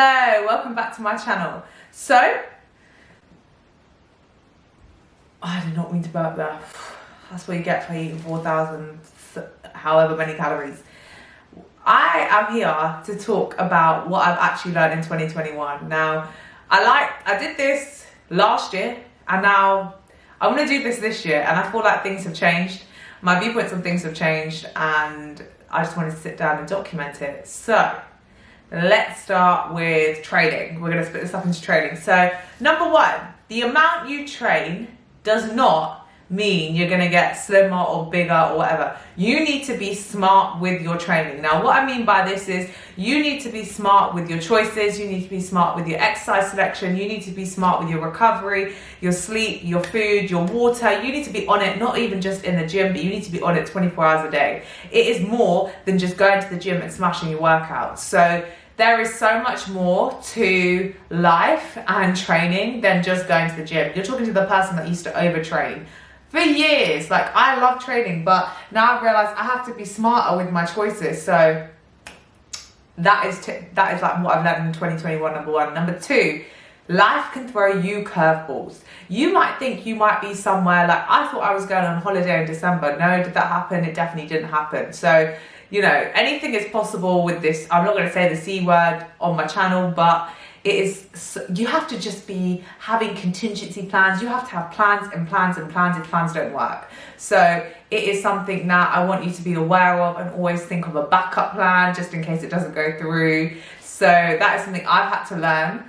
Hello, welcome back to my channel. So, I did not mean to burp there. That's what you get for eating 4,000 however many calories. I am here to talk about what I've actually learned in 2021. Now, I did this last year and now I'm going to do this year, and I feel like things have changed. My viewpoints on things have changed and I just wanted to sit down and document it. So, let's start with training. We're going to split this up into training. So, number one, the amount you train does not mean you're going to get slimmer or bigger or whatever. You need to be smart with your training. Now, what I mean by this is you need to be smart with your choices. You need to be smart with your exercise selection. You need to be smart with your recovery, your sleep, your food, your water. You need to be on it, not even just in the gym, but you need to be on it 24 hours a day. It is more than just going to the gym and smashing your workouts. So there is so much more to life and training than just going to the gym. You're talking to the person that used to overtrain for years. Like, I love training, but now I've realized I have to be smarter with my choices. So that is like what I've learned in 2021, number one. Number two, life can throw you curveballs. You might think you might be somewhere, like I thought I was going on holiday in December. No, did that happen? It definitely didn't happen. So, you know, anything is possible with this. I'm not going to say the C word on my channel, but it is, you have to just be having contingency plans. You have to have plans and plans and plans if plans don't work. So it is something that I want you to be aware of, and always think of a backup plan just in case it doesn't go through. So that is something I've had to learn.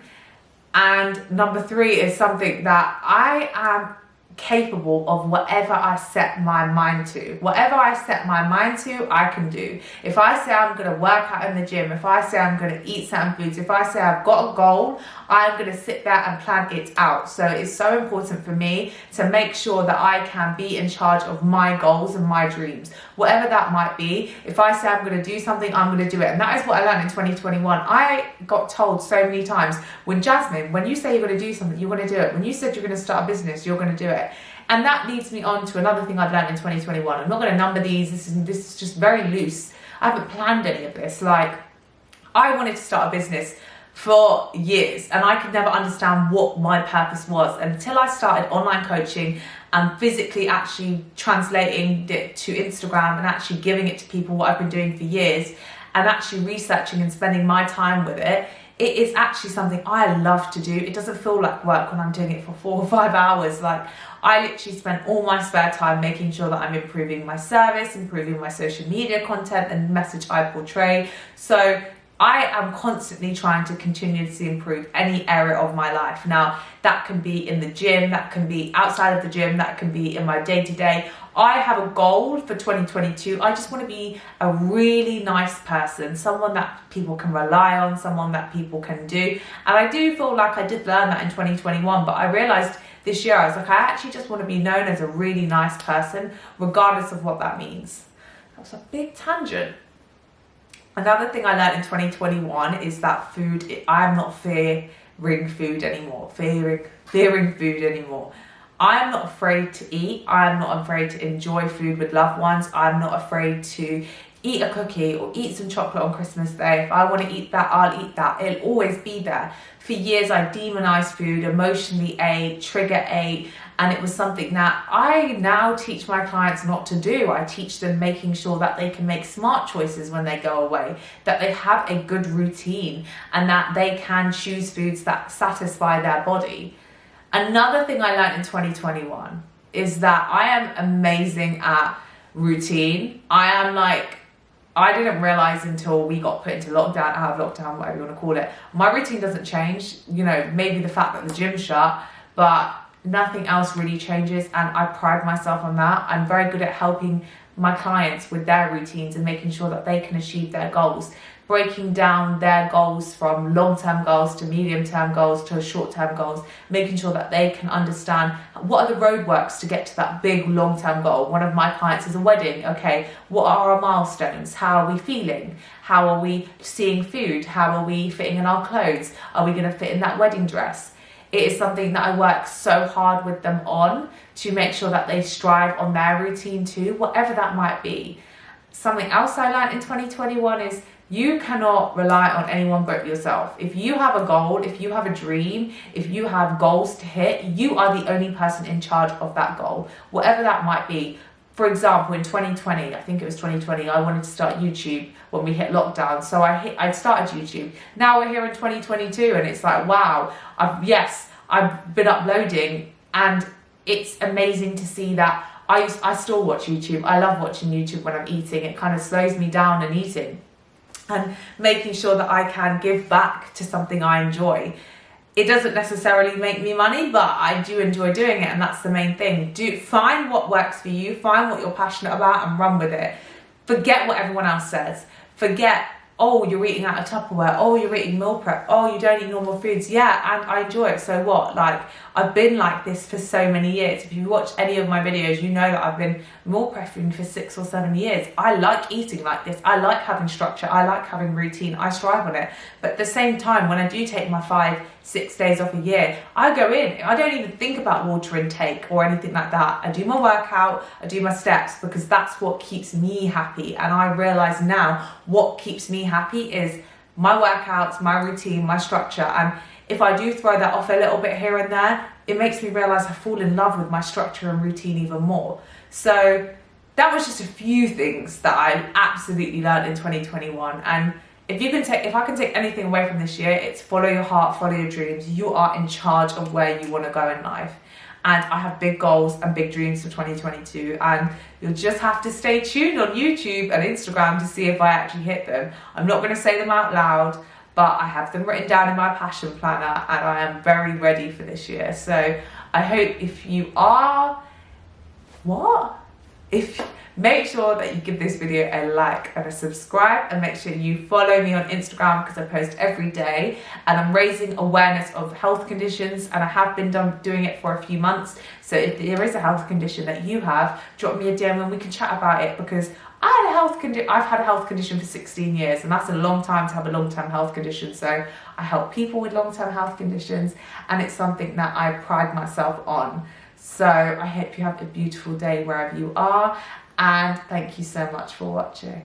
And number three is something that I am capable of. Whatever I set my mind to, whatever I set my mind to, I can do. If I say I'm going to work out in the gym, if I say I'm going to eat certain foods, if I say I've got a goal, I'm going to sit there and plan it out. So it's so important for me to make sure that I can be in charge of my goals and my dreams, whatever that might be. If I say I'm going to do something, I'm going to do it. And that is what I learned in 2021. I got told so many times, Jasmine, when you say you're going to do something, you're going to do it. When you said you're going to start a business, you're going to do it. And that leads me on to another thing I've learned in 2021. I'm not going to number these. This is just very loose. I haven't planned any of this. Like, I wanted to start a business for years and I could never understand what my purpose was until I started online coaching and physically actually translating it to Instagram and actually giving it to people, what I've been doing for years, and actually researching and spending my time with it. It is actually something I love to do. It doesn't feel like work when I'm doing it for 4 or 5 hours. Like, I literally spend all my spare time making sure that I'm improving my service, improving my social media content and message I portray. So I am constantly trying to continuously improve any area of my life. Now, that can be in the gym, that can be outside of the gym, that can be in my day-to-day. I have a goal for 2022. I just want to be a really nice person, someone that people can rely on, someone that people can do. And I do feel like I did learn that in 2021, but I realized this year, I was like, I actually just want to be known as a really nice person, regardless of what that means. That was a big tangent. Another thing I learned in 2021 is that food, I am not fearing food anymore. Fearing food anymore. I am not afraid to eat. I am not afraid to enjoy food with loved ones. I'm not afraid to eat a cookie or eat some chocolate on Christmas Day. If I want to eat that, I'll eat that. It'll always be there. For years, I demonized food, emotionally ate, trigger ate, and it was something that I now teach my clients not to do. I teach them making sure that they can make smart choices when they go away, that they have a good routine, and that they can choose foods that satisfy their body. Another thing I learned in 2021 is that I am amazing at routine. I didn't realize until we got put into lockdown, out of lockdown, whatever you want to call it. My routine doesn't change. You know, maybe the fact that the gym's shut, but nothing else really changes. And I pride myself on that. I'm very good at helping my clients with their routines and making sure that they can achieve their goals. Breaking down their goals from long-term goals to medium-term goals to short-term goals, making sure that they can understand what are the roadworks to get to that big long-term goal. One of my clients is a wedding. Okay, what are our milestones? How are we feeling? How are we seeing food? How are we fitting in our clothes? Are we going to fit in that wedding dress? It is something that I work so hard with them on to make sure that they strive on their routine too, whatever that might be. Something else I learned in 2021 is You cannot rely on anyone but yourself. If you have a goal, if you have a dream, if you have goals to hit, you are the only person in charge of that goal, whatever that might be. For example, in 2020, I think it was 2020, I wanted to start YouTube when we hit lockdown. So I started YouTube. Now we're here in 2022 and it's like, wow, I've been uploading, and it's amazing to see that I still watch YouTube. I love watching YouTube when I'm eating. It kind of slows me down in eating, and making sure that I can give back to something I enjoy. It doesn't necessarily make me money, but I do enjoy doing it, and that's the main thing. Find what works for you, find what you're passionate about, and run with it. Forget what everyone else says. Forget, oh, you're eating out of Tupperware, oh, you're eating meal prep, oh, you don't eat normal foods. Yeah, and I enjoy it, so what? Like, I've been like this for so many years. If you watch any of my videos, you know that I've been meal prepping for 6 or 7 years. I like eating like this. I like having structure. I like having routine. I strive on it. But at the same time, when I do take my 5-6 days off a year, I go in. I don't even think about water intake or anything like that. I do my workout, I do my steps, because that's what keeps me happy. And I realize now what keeps me happy is my workouts, my routine, my structure. And if I do throw that off a little bit here and there, it makes me realize I fall in love with my structure and routine even more. So that was just a few things that I absolutely learned in 2021. And if I can take anything away from this year, it's follow your heart, follow your dreams. You are in charge of where you want to go in life. And I have big goals and big dreams for 2022, and you'll just have to stay tuned on YouTube and Instagram to see if I actually hit them. I'm not going to say them out loud, but I have them written down in my passion planner, and I am very ready for this year. So I hope if you are, make sure that you give this video a like and a subscribe, and make sure you follow me on Instagram, because I post every day and I'm raising awareness of health conditions, and I have been doing it for a few months. So if there is a health condition that you have, drop me a DM and we can chat about it, because I've had a health condition for 16 years, and that's a long time to have a long-term health condition. So I help people with long-term health conditions, and it's something that I pride myself on. So I hope you have a beautiful day wherever you are, and thank you so much for watching.